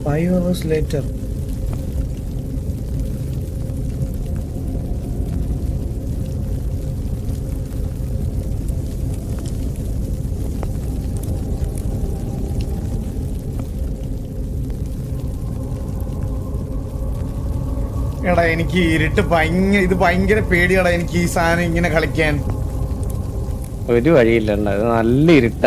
5 hours later. എടാ എനിക്ക് ഇരുട്ട് ഭയങ്കര പേടിയാടാ എനിക്ക് ഈ സാധനം ഇങ്ങനെ കളിക്കാൻ. ഒരു വഴിയില്ല, നല്ല ഇരുട്ട.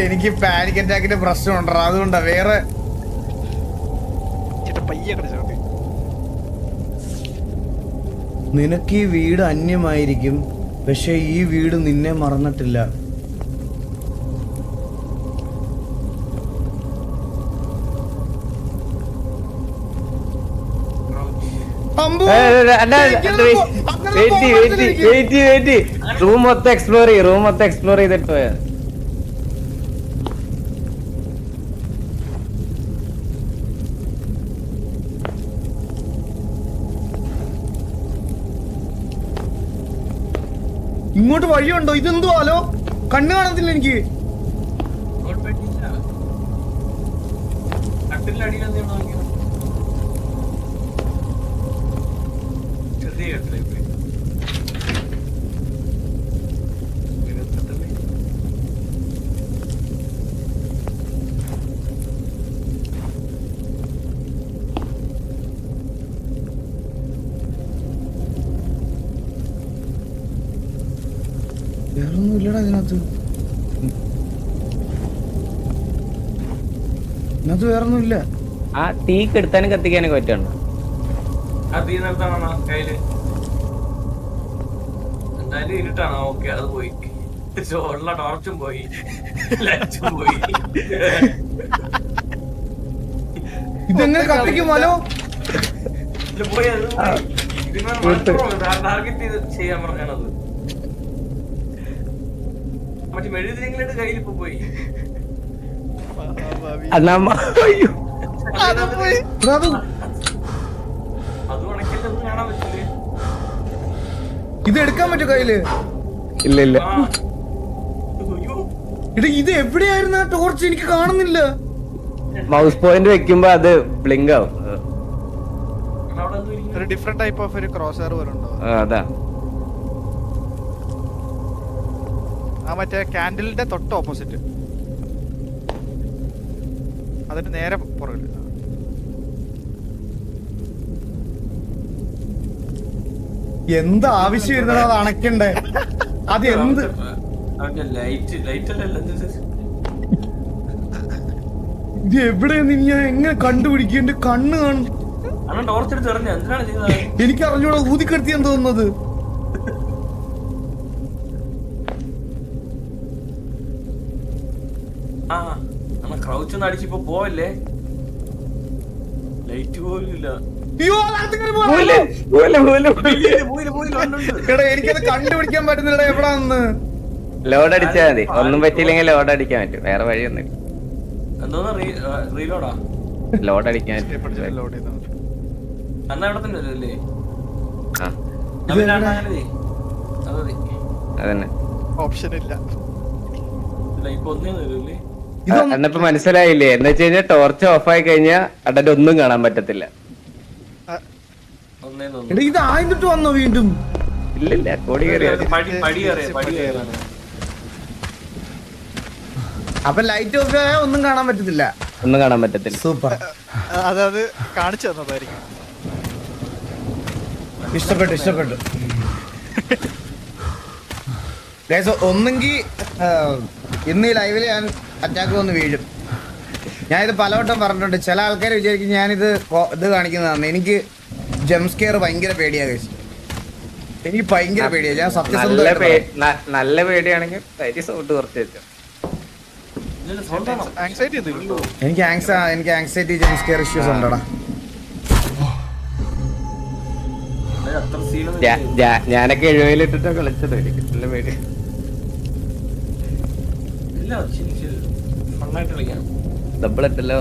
എനിക്ക് പാനിക് അറ്റാക്കിന്റെ പ്രശ്നമുണ്ടോ, അതുകൊണ്ടാ. വേറെ നിനക്ക് ഈ വീട് അന്യമായിരിക്കും, പക്ഷെ ഈ വീട് നിന്നെ മറന്നിട്ടില്ല. റൂം മൊത്തം എക്സ്പ്ലോർ ചെയ്തിട്ട് പോയാ. ഇങ്ങോട്ട് വഴിയുണ്ടോ? ഇതെന്തോ ആലോ, കണ്ണു കാണത്തില്ല എനിക്ക്. വേറൊന്നും ഇല്ലടാ ഇതിനകത്ത് വേറൊന്നും ഇല്ല. ആ തീക്ക് എടുത്താനും കത്തിക്കാനൊക്കെ പറ്റുണ്ടോ? എന്തായാലും ഇരുട്ടാണോ? ഓക്കെ, അത് പോയി. ടോർച്ചും പോയി, ലൈറ്റും പോയി. ഇതെങ്ങനെ കത്തിക്കുമല്ലോ? പോയി ടാർഗറ്റ് ചെയ്ത് ചെയ്യാൻ പറഞ്ഞത്. മറ്റേ മെഴുതിരിങ്ങളുടെ കയ്യിലിപ്പോ പോയി. ഇത് എടുക്കാൻ പറ്റോ കയ്യില്? ഇല്ല. ഇത് എവിടെയായിരുന്നു ആ ടോർച്ച്? എനിക്ക് കാണുന്നില്ല. മൗസ് പോയിന്റ് വെക്കുമ്പോ അത് ബ്ലിങ്ക് ആവും. ഒരു ഡിഫറെന്റ് ടൈപ്പ് ഓഫ് ഒരു ക്രോസർ വരുന്നുണ്ടോ? അതാ ആ മറ്റേ കാൻഡിലിന്റെ തൊട്ട് ഓപ്പോസിറ്റ്, അതിന് നേരെ പുറകില്. എന്ത് ആവശ്യം ഇരുന്നത് അത് അണക്കണ്ടേ? അത് എന്ത് ഇത് എവിടെയെന്ന് ഞാൻ എങ്ങനെ കണ്ടുപിടിക്കും? എന്റെ കണ്ണ് കാണും. എനിക്ക് അറിഞ്ഞൂടാ, ഊതിക്കെടുത്തിയാൻ തോന്നുന്നത്. ക്രൗച്ചൊന്നും അടിച്ചിപ്പോ പോവല്ലേ? ലൈറ്റ് പോലും ഇല്ല. എനിക്കത് കണ്ടുപിടിക്കാൻ പറ്റുന്നില്ല എവിടാന്ന്. ലോഡ് അടിച്ചാൽ മതി, ഒന്നും പറ്റിയില്ലെങ്കിൽ ലോഡ് അടിക്കാൻ പറ്റും. വേറെ വഴിയൊന്നും. എന്തോന്നാ റീലോഡാ? ലോഡ് അടിക്കാൻ അതന്നെ ഓപ്ഷൻ ഇല്ല. എന്നിപ്പോ മനസ്സിലായില്ലേ? എന്ന് വെച്ച് കഴിഞ്ഞാൽ ടോർച്ച് ഓഫ് ആയി കഴിഞ്ഞാൽ അടന്റെ ഒന്നും കാണാൻ പറ്റത്തില്ല. ഇത് ആയിട്ട് വന്നോ വീണ്ടും? ഇല്ലില്ല, കോടി കയറിയ. അപ്പൊ ലൈറ്റ് ഓഫ് ആയാൽ ഒന്നും കാണാൻ പറ്റത്തില്ല. സൂപ്പർ. അതത് കാണിച്ചു തന്നതായിരിക്കും. ഇഷ്ടപ്പെട്ടു. ഒന്നെങ്കിൽ ഇന്ന് ഈ ലൈവില് ഞാൻ അറ്റാക്ക് വന്ന് വീഴും. ഞാനിത് പലവട്ടം പറഞ്ഞിട്ടുണ്ട്. ചില ആൾക്കാർ വിചാരിക്കും ഞാനിത് കാണിക്കുന്നതാണ്. എനിക്ക് ജംസ്കെയർ ഭയങ്കര പേടിയാ കഴിച്ചു. എനിക്ക് ഭയങ്കര പേടിയാ. ഞാൻ സത്യസന്ധ നല്ല പേടിയാണെങ്കിൽ എനിക്ക് ആങ്സൈറ്റി ജംസ്കെയർ ഇഷ്യൂസ് ഉണ്ടോടാ. ഞാനൊക്കെ 70 ഇട്ടിട്ടാ കളിച്ചത്. എനിക്ക് നല്ല പേടി. നന്നായിട്ട് കളിക്കാം. ഡബിൾ ഇട്ടല്ലോ.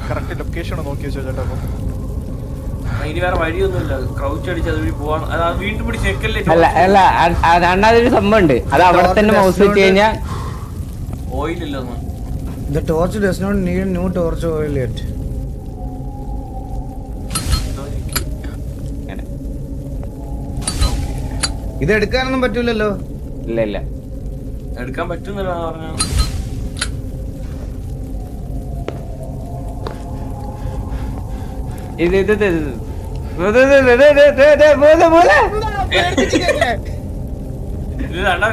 കറക്റ്റ് ലൊക്കേഷൻ നോക്കി വെച്ചോ ചേട്ടാ. ഇനി വേറെ വഴിയൊന്നുമില്ല. ക്രൗച്ച് അടിച്ച് അതുവഴി പോവാൻ. അത് വീണ്ടും പിടി ചെക്കല്ലേ. അല്ല അതൊരു സംഭവം ഉണ്ട്. അത് അവിടെ തന്നെ മൗസ് വെച്ച് കഴിഞ്ഞാൽ ഓയിലില്ലെന്ന്. The torch does not need new torch oil yet. ഇത് എടുക്കാനൊന്നും പറ്റൂലല്ലോ. ഇല്ല എടുക്കാൻ പറ്റുന്നില്ല പറഞ്ഞു. ഇത്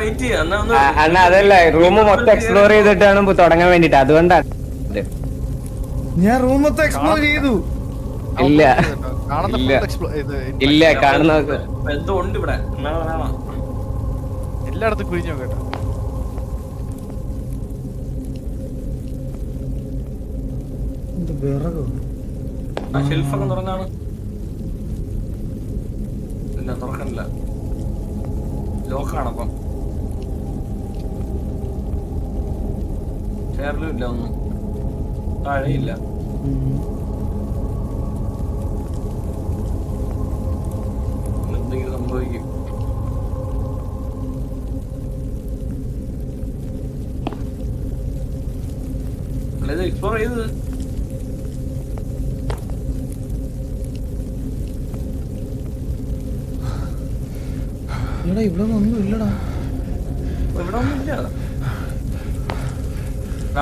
വെയിറ്റ് ചെയ്യാം. അണ്ണ അതല്ല, റൂം മൊത്തം എക്സ്പ്ലോർ ചെയ്തിട്ടാണ് തുടങ്ങാൻ വേണ്ടിട്ട്. അതുകൊണ്ടാണ്. ഞാൻ റൂം മൊത്തം എക്സ്പ്ലോർ ചെയ്തു. ഇല്ല കാണുന്ന ഇല്ല. full ഇത് ഇല്ല കാണുന്ന എന്തോ ഉണ്ട് ഇവിടെ. എല്ലായിടത്തും കുഴിഞ്ഞോ കേട്ടോ. എന്ത് വിറകോ? ആ ഷെൽഫൊക്കെ തുറന്നാണ്. ഇല്ല തുറക്കണില്ല. ലോക്കാണപ്പം. ചേറിലും ഇല്ല ഒന്നും. താഴെയില്ല. എന്തെങ്കിലും സംഭവിക്കും. അല്ല ഇത് എക്സ്പ്ലോർ ചെയ്തത്. എടാ ഇവിടെ ഒന്നും ഇല്ലടാ. ഇവിടെ ഒന്നും ഇല്ല.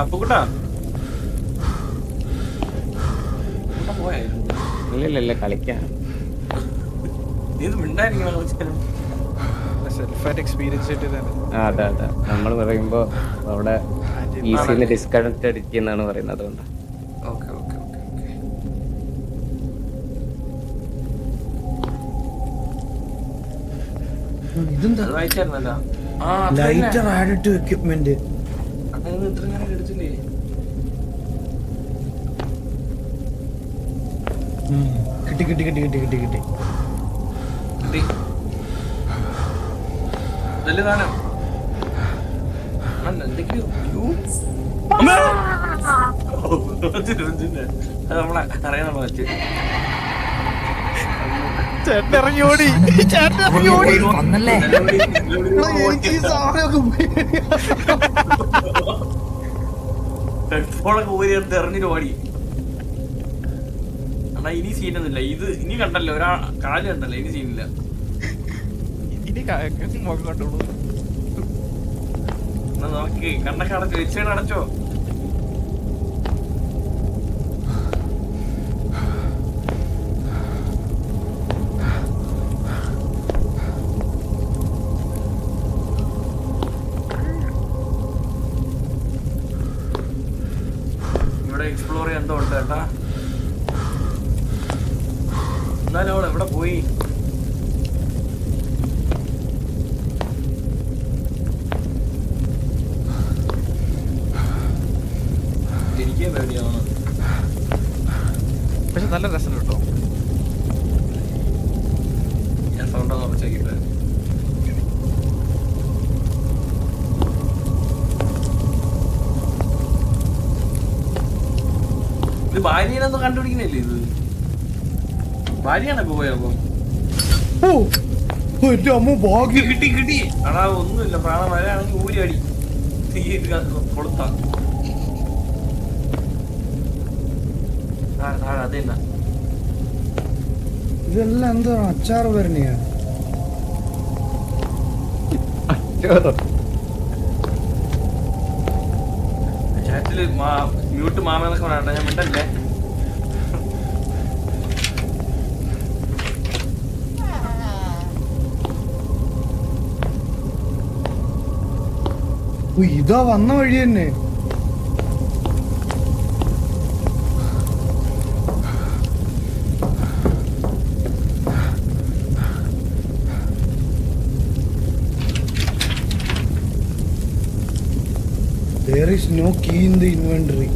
അപ്പുക്കുട്ടാ പോയായിരുന്നു. ഇല്ല കളിക്കാൻ. ഇത് മിണ്ടായിരിക്കണം. സെൽഫ് ആയിട്ട് എക്സ്പീരിയൻസ് ആയിട്ട് തന്നെ. അതെ നമ്മൾ പറയുമ്പോ അവിടെ ഈസിന്ന് ഡിസ്കണക്ട് അടിക്കുന്നാണ് പറയുന്നത്. അതുകൊണ്ട് ഓക്കെ ഓക്കെ ഓക്കെ ഓക്കെ. ഇതെന്താ? അത് വായിച്ചായിരുന്നല്ലോ. Lighter added to equipment. അങ്ങനെ ഇത്ര നേരം എടുത്തില്ലേ? കിട്ടി കിട്ടി കിട്ടി കിട്ടി കിട്ടി കിട്ടി. കിട്ടി. നല്ല സാധനം. എന്തൊക്കെയോ അത് നമ്മളെ അറിയാൻ വെച്ച് ചേട്ടൻ ഇറങ്ങി ഓടി. ചേട്ടൻ ഇറങ്ങി ഓടി. എനിക്ക് ഈ സാധനമൊക്കെ ഹെഡ്ഫോണൊക്കെ ഊരി എടുത്ത് എറിഞ്ഞിട്ട് ഓടി. എന്നാ ഇനി സീനൊന്നുമില്ല. ഇത് ഇനി കണ്ടല്ലോ, ഒരാ കാല് കണ്ടല്ലോ. ഇനി സീനില്ല. ഇനി മുഖം കണ്ടോളൂ. എന്നാ നോക്കി കണ്ണൊക്കെ അടച്ചോ. വെച്ചേട് അടച്ചോ. ഇവിടെ എക്സ്പ്ലോർ ചെയ്യാൻ എന്തോ ഉണ്ട് കേട്ടാ. എന്നാലും അവൾ എവിടെ പോയി? എനിക്കേ പേടിയാണ്. പക്ഷെ നല്ല രസം കേട്ടോ. ഞാൻ സൗണ്ട് കുറച്ചേക്കിട്ട്. ഇത് ഭാര്യനൊന്നും കണ്ടുപിടിക്കുന്നില്ലേ? ഇത് ഭാര്യയാണ് പോയപ്പോ. എന്റെ അമ്മ ഭാഗ്യം. കിട്ടി കിട്ടി. അടാ ഒന്നുമില്ല. പ്രാണം വരാണെങ്കിൽ ഊരി അടി. തീ കൊടുത്ത അതെ. ഇതെല്ലാം എന്താ അച്ചാറ് വരണയാ? ചാറ്റില് മ്യൂട്ട് മാമെന്നൊക്കെ പറയട്ടെ. ഞാൻ മിണ്ടല്ലേ. ഇതാ വന്ന വഴി തന്നെ. There is no key in the inventory.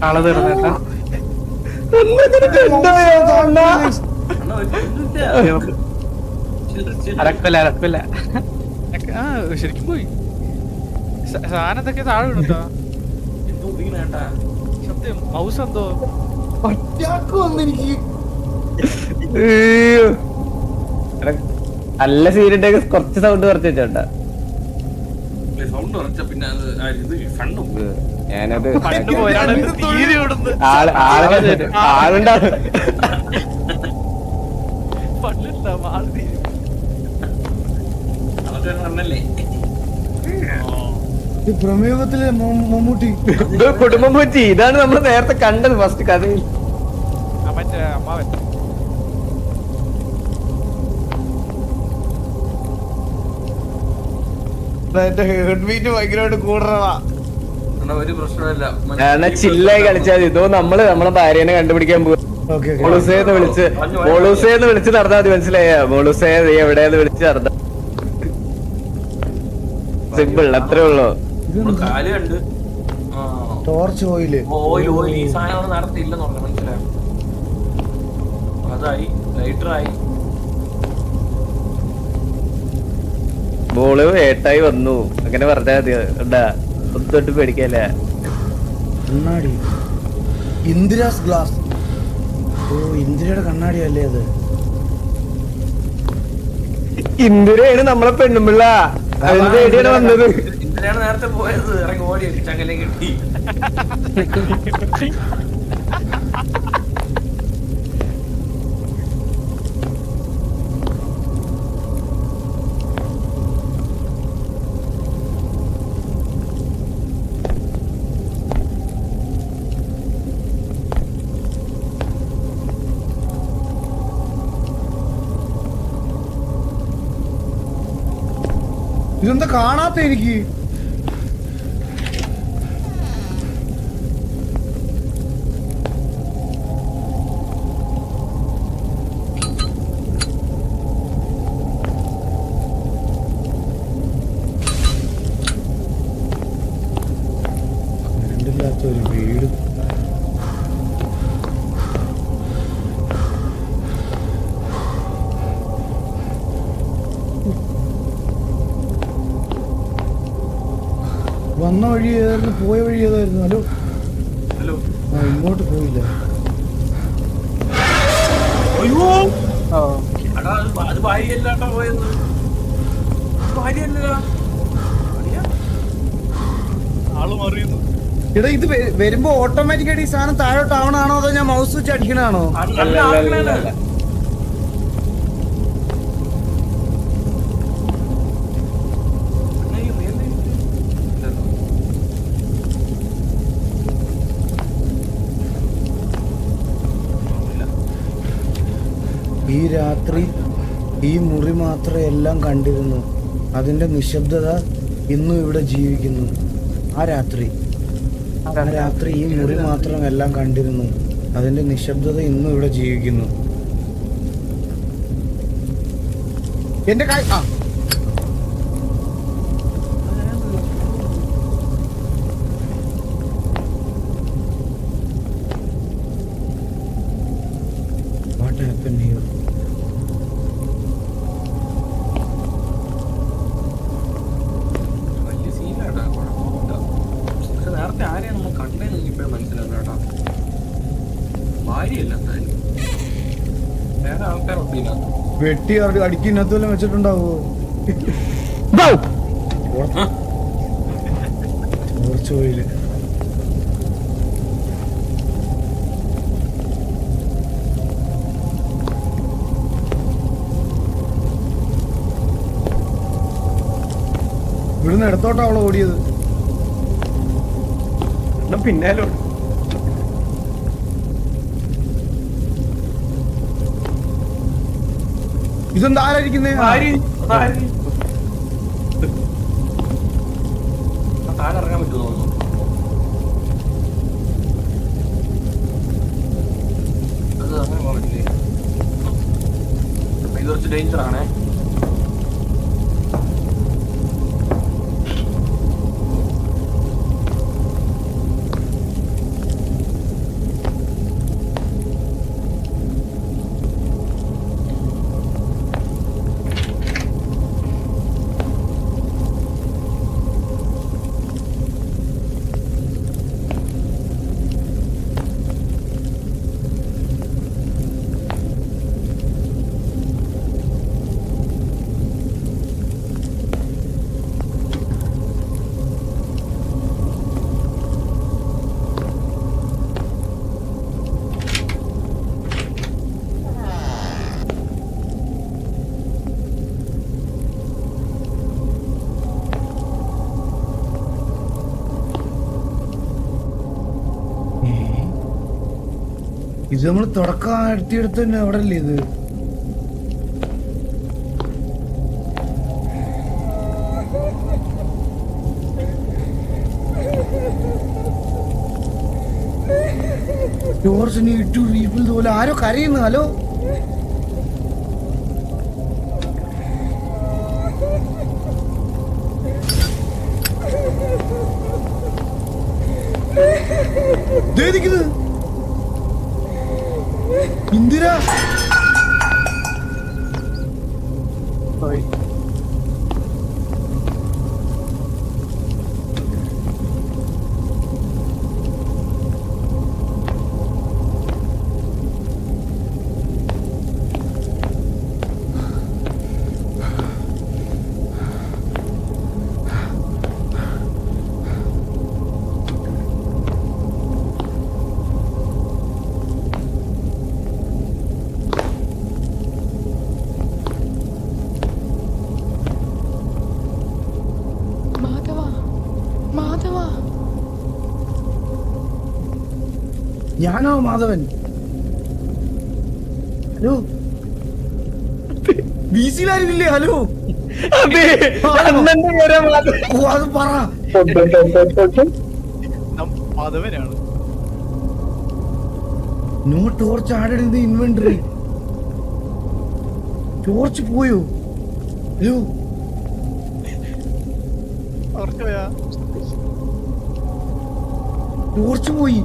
ആളെ തീർന്നേട്ടാ അരക്കല്ല അരക്കല്ല. ആ ശരിക്കും പോയി. സാധനത്തൊക്കെ താഴെ വീണുട്ടോ. എന്തോ വീണേട്ടാ. സത്യം മൗസ് എന്തോ നല്ല സീനുണ്ടെങ്കിൽ കുറച്ച് സൗണ്ട് കുറച്ച് വെച്ചോട്ടാ. സൗണ്ട് കുറച്ച പിന്നെ അത് ഇത് ഫണ്ടും ഞാനത് പണ്ട് പോയാണ് തീരെ ഇവിടുന്ന് ആളുണ്ടാവും. പണ്ടുണ്ടാവും ആള് തീരെ. അതൊക്കെ പറഞ്ഞല്ലേ പ്രമേഹത്തിലെ മമ്മൂട്ടി കുടുംബം പറ്റി. ഇതാണ് നമ്മൾ നേരത്തെ കണ്ടത് ഫസ്റ്റ് കഥയിൽ. മറ്റേ അമ്മാവൻ എന്റെ ഹേർട്ട് ബീറ്റ് ഭയങ്കരമായിട്ട് കൂടണതാ. ഒരു പ്രശ്നമില്ല. കാരണം ചില്ലായി കളിച്ചാൽ ഇതോ നമ്മളെ ഭാര്യനെ കണ്ടുപിടിക്കാൻ പോകും. മോളൂസേന്ന് വിളിച്ച് നടന്നാ മതി. മനസ്സിലായ മോളൂസേ എവിടെയെന്ന് വിളിച്ച് നടന്ന സിമ്പിൾ അത്രേ ഉള്ളൂ. കാല് കണ്ട് ടോർച്ച് ഓയില് ഓയിൽ ഈ സാധനം നടത്തിയില്ലെന്ന് പറഞ്ഞു. മനസ്സിലായോ? അതായി ലൈറ്ററായി. മോള് ഏട്ടായി വന്നു അങ്ങനെ പറഞ്ഞാ മതി. ഉണ്ടാ ഒന്നും തൊട്ട് പേടിക്കല്ല. കണ്ണാടി ഇന്ദിരാസ് ഗ്ലാസ്. ഓ ഇന്ദിരയുടെ കണ്ണാടി അല്ലേ അത്? ഇന്ദിരയാണ് നമ്മളെ പെണ്ണുമ്പിള്ള. അതിന്റെ ഐഡിയാണ് വന്നത്. എന്തിനാണ് നേരത്തെ പോയത്? ഇറങ്ങി ഓടി ചങ്ങലെ കിട്ടി. ഇതെന്താ കാണാത്ത എനിക്ക്? കണ്ടില്ലാത്തൊരു വീട്. വന്ന വഴി ഏതായിരുന്നു? പോയ വഴി ഏതായിരുന്നു? Hello hello. ആ ഇങ്ങോട്ട് പോയില്ല. അയ്യോ എടാ അത് ഭാര്യയല്ലാട്ടോ പോയത്. ഭാര്യയല്ല ആള് മറിയുന്നു. എടാ ഇത് വരുമ്പോ ഓട്ടോമാറ്റിക്കായിട്ട് ഈ സാധനം താഴോട്ടാവണാണോ അതോ ഞാൻ മൗസ് വെച്ച് അടിക്കണാണോ? ഈ രാത്രി ഈ മുറി മാത്രമേ എല്ലാം കണ്ടിരുന്നു. അതിന്റെ നിശബ്ദത ഇന്നും ഇവിടെ ജീവിക്കുന്നു. ആ രാത്രി ഈ മുറി മാത്രം എല്ലാം കണ്ടിരുന്നു. അതിന്റെ നിശബ്ദത ഇന്നും ഇവിടെ ജീവിക്കുന്നു. എന്റെ കൈ What happened here? വലിയ സീനാണ്, കുഴപ്പമില്ല. പക്ഷെ നേരത്തെ ആരെയാണ് നമ്മൾ കണ്ടതെന്ന് ഇപ്പോഴും മനസ്സിലാവില്ല കേട്ടോ. ഭാര്യയല്ല എന്തായാലും, വേറെ ആൾക്കാരുണ്ട് ഇതിനകത്ത്. വെട്ടി അടിക്കിനകത്ത് വല്ലതും വെച്ചിട്ടുണ്ടാവോ? കുറച്ച് പോയില്ല. ഇവിടുന്ന് ഇടത്തോട്ടാ അവളെ ഓടിയത്. പിന്നാലോ ഇതെന്താ ആരായിരിക്കുന്നേ? താഴെ ഇറങ്ങാൻ പറ്റുമോ തോന്നുന്നു. അത് അങ്ങനെ പോകാൻ പറ്റില്ലേ? ഇത് കുറച്ച് ഡേഞ്ചർ ആണേ. ഇത് നമ്മള് തുടക്കം എടുത്തിയെടുത്ത് തന്നെ അവിടെ അല്ലേ ഇത്? ടോർച്ചിന് ഇട്ടു റീഫിൽ പോലെ ആരോ കരയുന്നു. ഹലോ, ഇന്ദിര ഞാനോ മാധവൻ? ഹലോ, ബിസിയിലാരുമില്ലേ? ഹലോ, അത് പറ. മാധവനാണ്. No torch added in the inventory. Torch പോയോ? ഹലോ, ടോർച്ച് പോയി.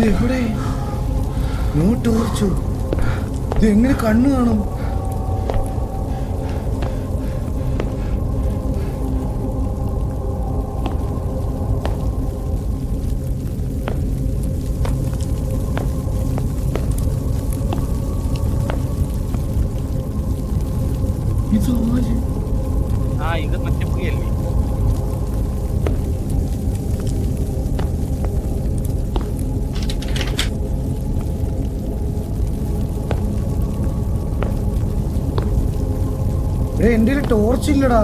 എവിടെ? നോ ടോർച്ചോ? ഇത് എങ്ങനെ കണ്ണു കാണും? ഇത് മറ്റേ പുകയല്ലേ? എന്റെ ടോർച്ച് ഇല്ലടാ.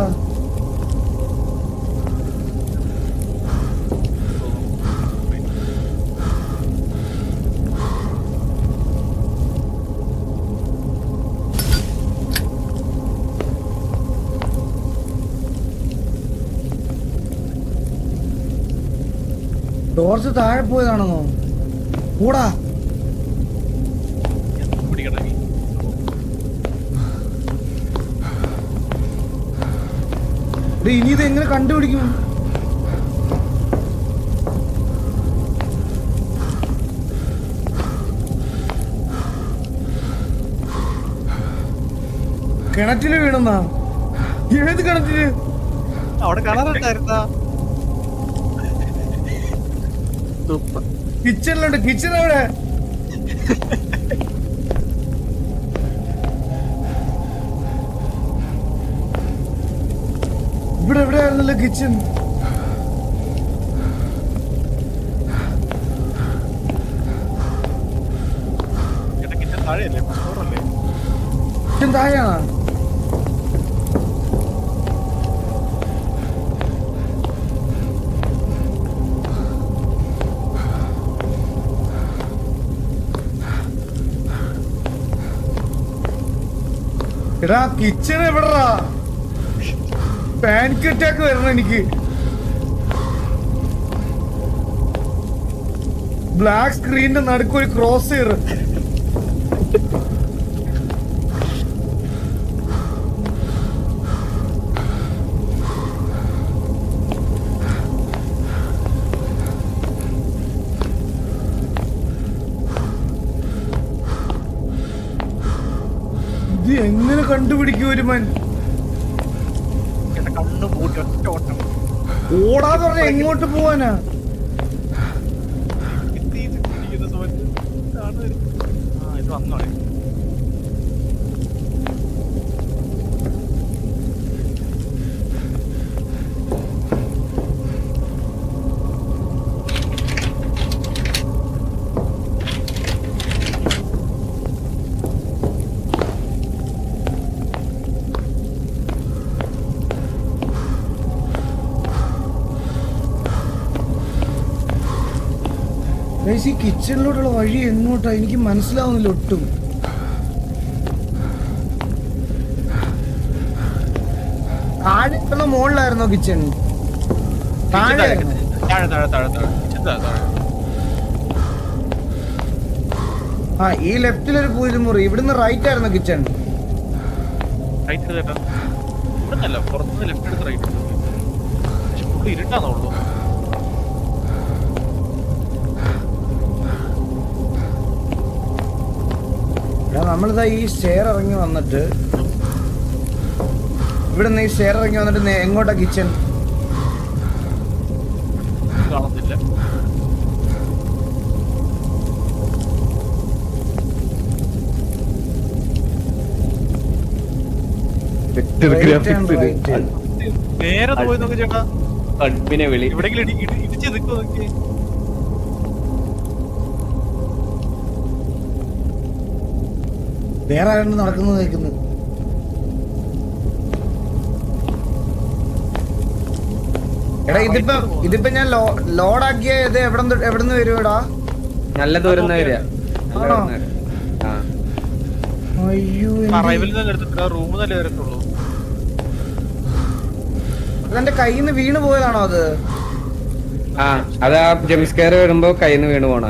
ടോർച്ച് താഴെ പോയതാണെന്നോ? കൂടാ പിടിക്കണം നീ. ഇനി ഇത് എങ്ങനെ കണ്ടുപിടിക്കും? കിണറ്റില് വീണെന്നാ? ഏത് കിണറ്റില്? അവിടെ കളറുണ്ടായിരുന്നാ? കിച്ചണിലുണ്ട്. കിച്ചൺ എവിടെ? ഇവിടെ എവിടെയായിരുന്നല്ലോ കിച്ചൺ? കിച്ചൺ താഴെയല്ലേ? ഫ്ലോറല്ലേ? കിച്ചൺ താഴെയാണോ? എടാ കിച്ചൺ എവിടെടാ? പാനിക് അറ്റാക്ക് വരണം എനിക്ക്. ബ്ലാക്ക് സ്ക്രീനിന്റെ നടുക്ക് ഒരു ക്രോസ് ചെയ്യറ്. ഇത് എങ്ങനെ കണ്ടുപിടിക്കും ഒരു മൻ? കണ്ണു പൂട്ടി ഒറ്റ ഓട്ടം. ഓടാന്ന് പറഞ്ഞ എങ്ങോട്ട് പോവാനാ? ഇത് വന്നോളെ. ഈ കിച്ചണിലോട്ടുള്ള വഴി എങ്ങോട്ടാ എനിക്ക് മനസ്സിലാവുന്നില്ല ഒട്ടും. താഴെ മുകളിലായിരുന്നോ കിച്ചൺ? താഴെ ആ ഈ ലെഫ്റ്റിലൊരു പൂജമുറി. ഇവിടുന്ന് റൈറ്റ് ആയിരുന്നോ കിച്ചൺ? ഇവിടുന്നല്ല, പുറത്തുനിന്ന് ലെഫ്റ്റ് എടുത്ത് റൈറ്റ്. പക്ഷെ ഫുള്ള് ഇരുട്ടാന്നുള്ളൂ. നമ്മളിതാ ഈ സ്റ്റെയർ ഇറങ്ങി വന്നിട്ട് ഇവിടുന്ന് ഈ സ്റ്റെയർ ഇറങ്ങി വന്നിട്ട് എങ്ങോട്ടാ കിച്ചൺ? കാണുന്നില്ല. നേരെ പോയി നോക്കി ചേട്ടാ. അഡ്മിനെ വിളി. എവിടെയെങ്കിലും ഇടിച്ച് നിൽക്കോ നോക്കി. വേറെ ആരാണ്ട് നടക്കുന്നത് കേൾക്കുന്നു. എടാ ഇതിപ്പോ ഞാൻ ലോഡാക്കിയ ഇത് എവിടെന്ന് വരുവാടാ? നല്ല ദൂരം വരിക. ആണോ? അയ്യോ റൂം തന്നെ വരത്തുള്ളൂ. അതെന്റെ കയ്യിൽ നിന്ന് വീണ് പോയതാണോ അത്? ആ അതാ ജംസ്കെയർ വരുമ്പോ കയ്യിൽ നിന്ന് വീണ് പോണ.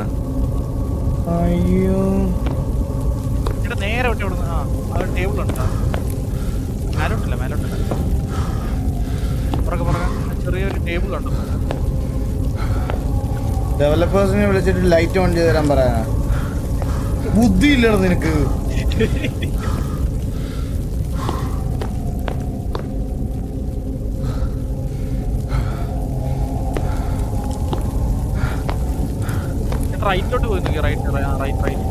അയ്യോ നേരെ വിട്ട് ഇവിടുന്ന്. ആ ടേബിൾ ഉണ്ടോ? മേലോട്ടില്ല, മേലോട്ടില്ല. പുറകെ ചെറിയൊരു ടേബിൾ ഉണ്ട്. ഡെവലപ്പേഴ്സിനെ വിളിച്ചിട്ട് ലൈറ്റ് ഓൺ ചെയ്ത് തരാൻ പറയാനാ? ബുദ്ധിയില്ലടാ നിനക്ക്. റൈറ്റിലോട്ട് പോയി നോക്കി. Right right.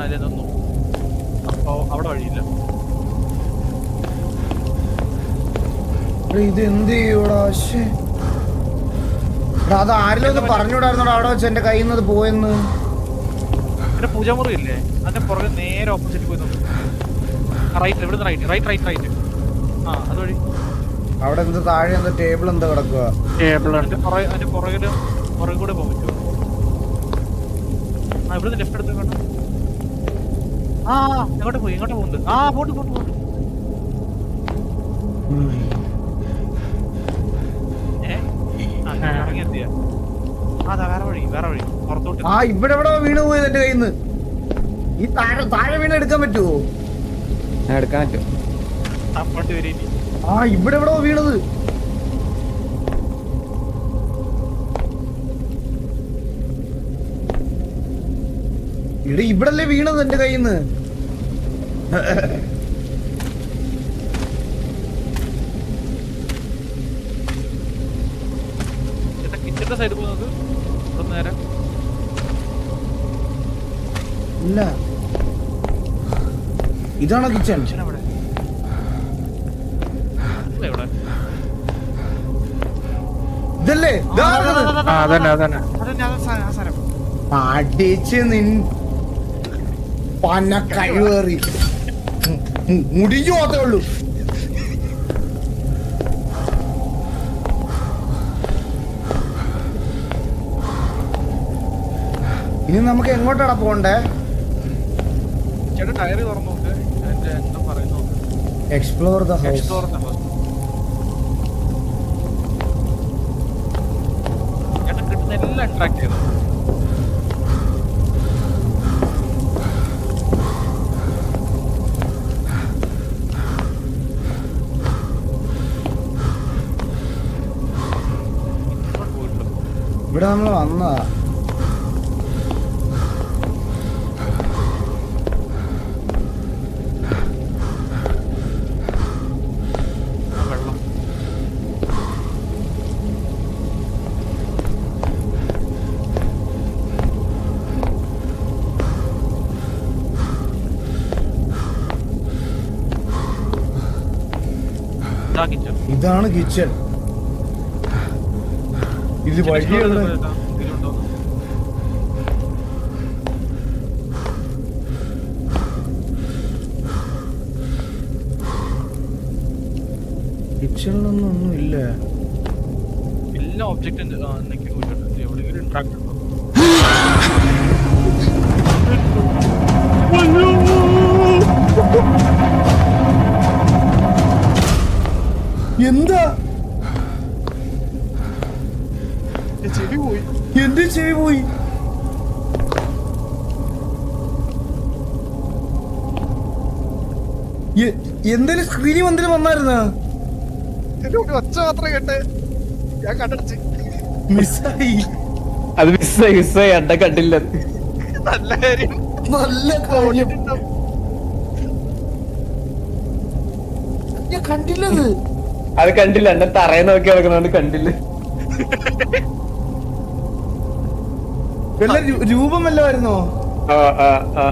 അല്ലേ നിന്നു. അപ്പൊ അവിടെ വഴിയില്ല. ഇത് എന്ത് ചെയ്യൂടാ? അത് ആരെങ്കിലും ഒന്ന് പറഞ്ഞുവിടായിരുന്നോടാ അവിടെ വെച്ച് എന്റെ കയ്യിൽ നിന്ന് പോയെന്ന്. ഇവിടെ പൂജാമുറി ഇല്ലേ അതിന്റെ പുറകെ നേരെ ഓപ്പോസിറ്റ് പോയി നോക്കും. റൈറ്റ് ഇവിടുന്ന് റൈറ്റ്. ആ അതുവഴി അവിടെ എന്ത് താഴെ എന്താ ടേബിൾ എന്താ കിടക്കുക? അതിന്റെ പുറകില് കൂടെ പോകാൻ പറ്റുമോ? ആ ഇവിടുന്ന് ലെഫ്റ്റ് എടുത്ത് കണ്ടോ. ആ എങ്ങോട്ട് പോകുന്നുണ്ട്. ആ പോട്ട്. ഇറങ്ങിയെത്തിയ അതാ വേറെ വഴി പുറത്തോട്ട്. ആ ഇവിടെ വീണ് പോയത് എന്റെ കയ്യിൽ നിന്ന്. ഈ താഴെ വീണ് എടുക്കാൻ പറ്റുമോ? എടുക്കാൻ പറ്റും. തപ്പണ്ട് വരെ ആ ഇവിടെ വീണത്. ഇവിടല്ലേ വീണത് എന്റെ കയ്യിൽ നിന്ന്. കിച്ചന്റെ സൈഡ് പോകുന്നത് ഇവിടെ നേരെ ഇല്ല. ഇതാണോ കിച്ചൺ? അവിടെ എവിടെ ഇതല്ലേ അതന്നെ അടിച്ച് നിൻ പന്ന കഴിവേറി മുടിഞ്ഞു പോത്തേ ഉള്ളൂ. ഇനി നമുക്ക് എങ്ങോട്ടാണ് പോണ്ടേ? ചേട്ടാ ടയറ് തുറന്നു നോക്ക്. എന്താ പറയുന്നു? Explore the house. ചേട്ടാ കിട്ടുന്ന എല്ലാം അട്രാക്ട് ചെയ്തു. ഇവിടെ നമ്മൾ വന്നതാ. വെള്ളം ഇതാണ് കിച്ചൺ. ഇത് വഴിയുള്ള കിച്ചണിലൊന്നും ഇല്ല. എല്ലാ ഒബ്ജക്റ്റും എവിടെയെങ്കിലും ഇൻട്രാക്ട് ഉണ്ടോ? എന്താ ചെവി പോയി. എന്റെ ചെവി പോയി. എന്തേലും സ്ക്രീനിൽ എന്തെങ്കിലും വന്നായിരുന്ന? ഒച്ച മാത്രം കേട്ട് ഞാൻ കണ്ടടിച്ച് മിസ്സായി. അത് മിസ്സായി അണ്ട കണ്ടില്ല. നല്ല കാര്യം. നല്ല കാര്യം. ഞാൻ കണ്ടില്ലത്. അത് കണ്ടില്ല. എന്നെ തറയെ നോക്കി നടക്കണോണ്ട് കണ്ടില്ല. വല്ല രൂപം വല്ലമായിരുന്നോ? ആ